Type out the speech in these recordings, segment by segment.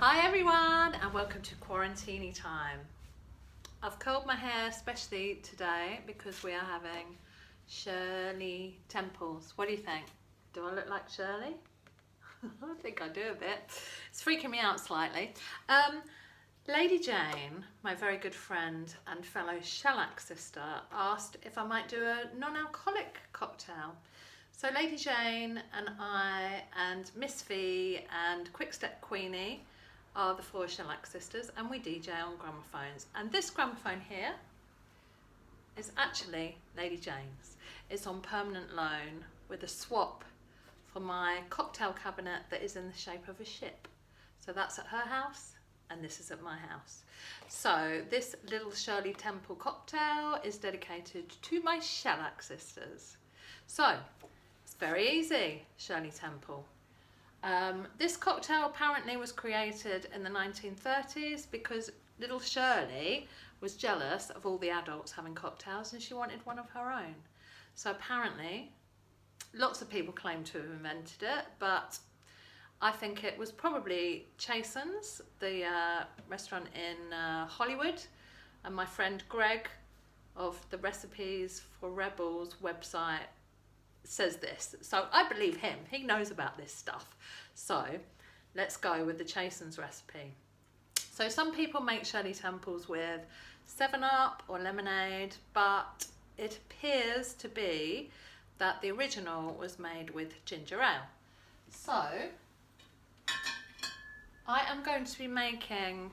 Hi everyone and welcome to Quarantini time. I've curled my hair especially today because we are having Shirley temples. What do you think? Do I look like Shirley? I think I do a bit. It's freaking me out slightly. Lady Jane, my very good friend and fellow shellac sister, asked if I might do a non-alcoholic cocktail. So Lady Jane and I and Miss V and Quickstep Queenie are the four shellac sisters, and we DJ on gramophones. And this gramophone here is actually Lady Jane's. It's on permanent loan with a swap for my cocktail cabinet that is in the shape of a ship. So that's at her house and this is at my house. So this little Shirley Temple cocktail is dedicated to my shellac sisters. So it's very easy, Shirley Temple. This cocktail apparently was created in the 1930s because little Shirley was jealous of all the adults having cocktails and she wanted one of her own. So apparently lots of people claim to have invented it, but I think it was probably Chasen's, the restaurant in Hollywood, and my friend Greg of the Recipes for Rebels website says this. So I believe him, he knows about this stuff. So let's go with the Chasen's recipe. So some people make Shirley Temples with 7-Up or lemonade, but it appears to be that the original was made with ginger ale. So I am going to be making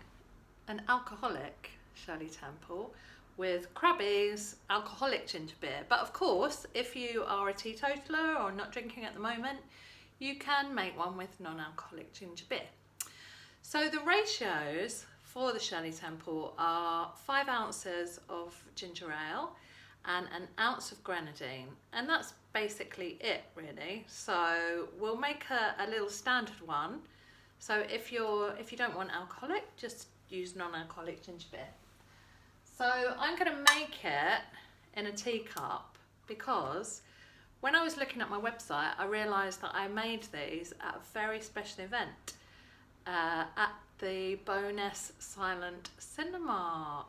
an alcoholic Shirley Temple with Krabby's alcoholic ginger beer. But of course, if you are a teetotaler or not drinking at the moment, you can make one with non-alcoholic ginger beer. So the ratios for the Shirley Temple are 5 ounces of ginger ale and an ounce of grenadine, and that's basically it really. So we'll make a little standard one. So if you don't want alcoholic, just use non-alcoholic ginger beer. So I'm going to make it in a teacup because when I was looking at my website, I realised that I made these at a very special event at the Bowness Silent Cinema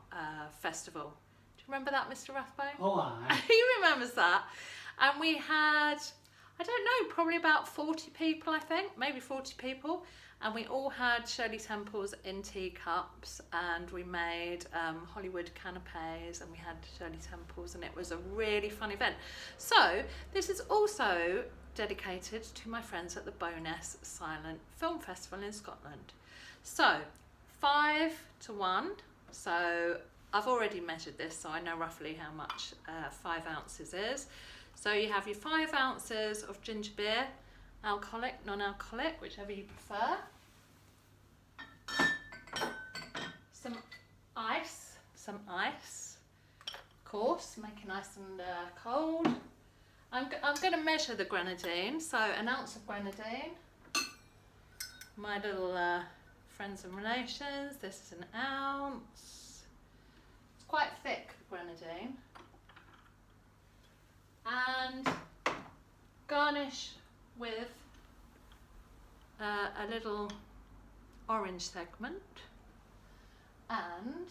Festival. Do you remember that, Mr. Rathbone? Oh, aye. He remembers that. And we had, I don't know, probably about 40 people, I think, maybe 40 people. And we all had Shirley Temples in teacups, and we made Hollywood canapes, and we had Shirley Temples, and it was a really fun event. So this is also dedicated to my friends at the Bowness Silent Film Festival in Scotland. So 5 to 1. So I've already measured this, so I know roughly how much 5 ounces is. So you have your 5 ounces of ginger beer, alcoholic, non-alcoholic, whichever you prefer. Some ice, of course, make it nice and cold. I'm going to measure the grenadine, so an ounce of grenadine. My little friends and relations, this is an ounce. It's quite thick, grenadine. And garnish with a little orange segment and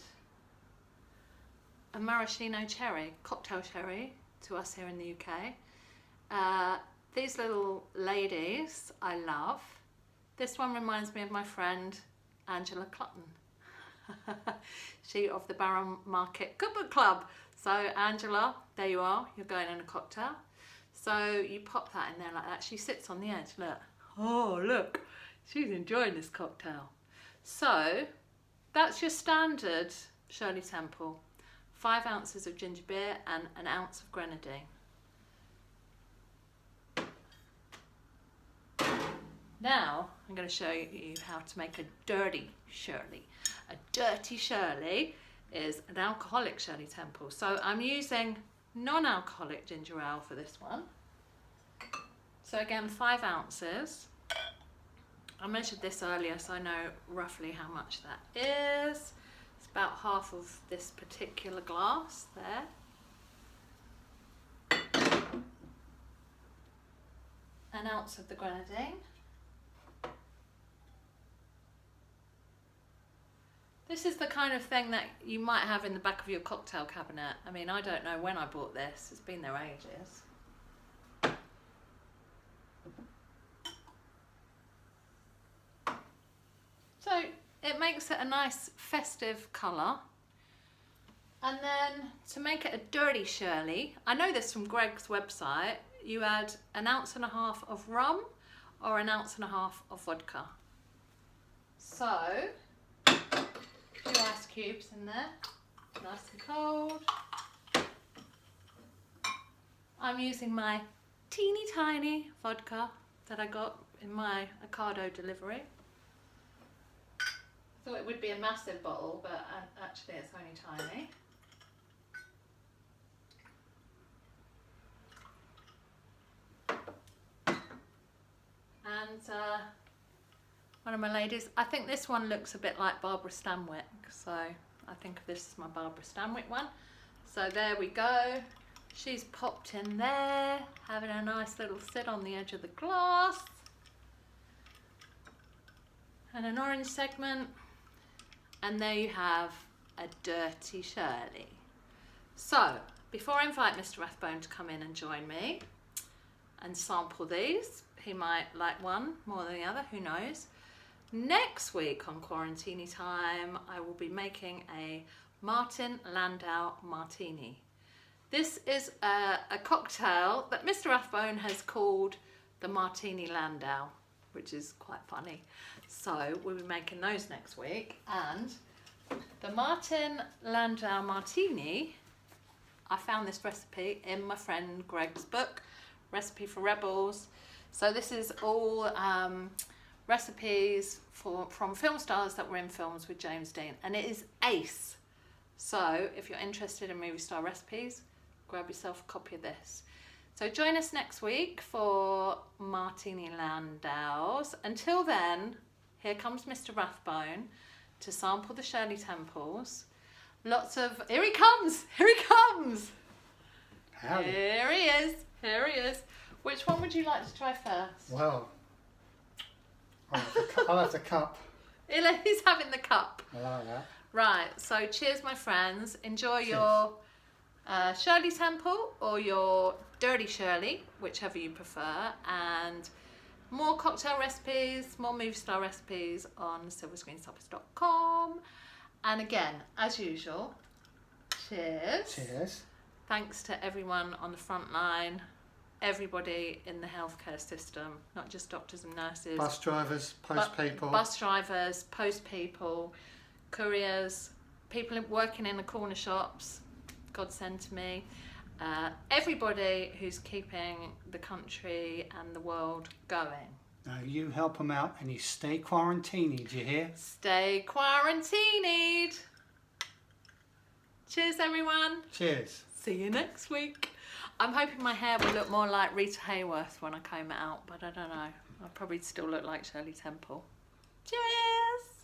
a maraschino cherry, cocktail cherry to us here in the UK. These little ladies I love. This one reminds me of my friend Angela Clutton. She of the Barrow Market Cookbook Club. So Angela, there you are, you're going in a cocktail. So you pop that in there like that. She sits on the edge, look. Oh, look, she's enjoying this cocktail. So that's your standard Shirley Temple. 5 ounces of ginger beer and an ounce of grenadine. Now I'm going to show you how to make a dirty Shirley. A dirty Shirley is an alcoholic Shirley Temple. So I'm using non-alcoholic ginger ale for this one. So again, 5 ounces. I measured this earlier, so I know roughly how much that is. It's about half of this particular glass there. An ounce of the grenadine. This is the kind of thing that you might have in the back of your cocktail cabinet. I mean, I don't know when I bought this. It's been there ages. So it makes it a nice festive colour. And then to make it a dirty Shirley, I know this from Greg's website, you add 1.5 ounces of rum or 1.5 ounces of vodka. So, 2 ice cubes in there, nice and cold. I'm using my teeny tiny vodka that I got in my Ocado delivery. I thought it would be a massive bottle, but actually it's only tiny. And one of my ladies, I think this one looks a bit like Barbara Stanwyck, so I think this is my Barbara Stanwyck one. So there we go. She's popped in there, having a nice little sit on the edge of the glass. And an orange segment. And there you have a dirty Shirley. So, before I invite Mr. Rathbone to come in and join me and sample these, he might like one more than the other, who knows. Next week on Quarantini Time, I will be making a Martin Landau Martini. This is a cocktail that Mr. Rathbone has called the Martini Landau, which is quite funny. So we'll be making those next week. And the Martin Landau Martini, I found this recipe in my friend Greg's book, Recipe for Rebels. So this is all recipes from film stars that were in films with James Dean, and it is ace. So if you're interested in movie star recipes, grab yourself a copy of this. So join us next week for Martini Landaus. Until then, here comes Mr. Rathbone to sample the Shirley Temples. Lots of, here he comes, Howdy. Here he is. Which one would you like to try first? Well, I'll have the cup. He's having the cup. I like that. Right, so cheers my friends. Enjoy your Shirley Temple or your Dirty Shirley, whichever you prefer. And more cocktail recipes, more movie star recipes on silverscreensuppers.com. And again, as usual, cheers. Cheers. Thanks to everyone on the front line, everybody in the healthcare system, not just doctors and nurses. Bus drivers, post people. Bus drivers, post people, couriers, people working in the corner shops, God send to me. Everybody who's keeping the country and the world going. Now you help them out and you stay quarantined, you hear? Stay quarantined. Cheers everyone. Cheers. See you next week. I'm hoping my hair will look more like Rita Hayworth when I comb it out, but I don't know. I'll probably still look like Shirley Temple. Cheers!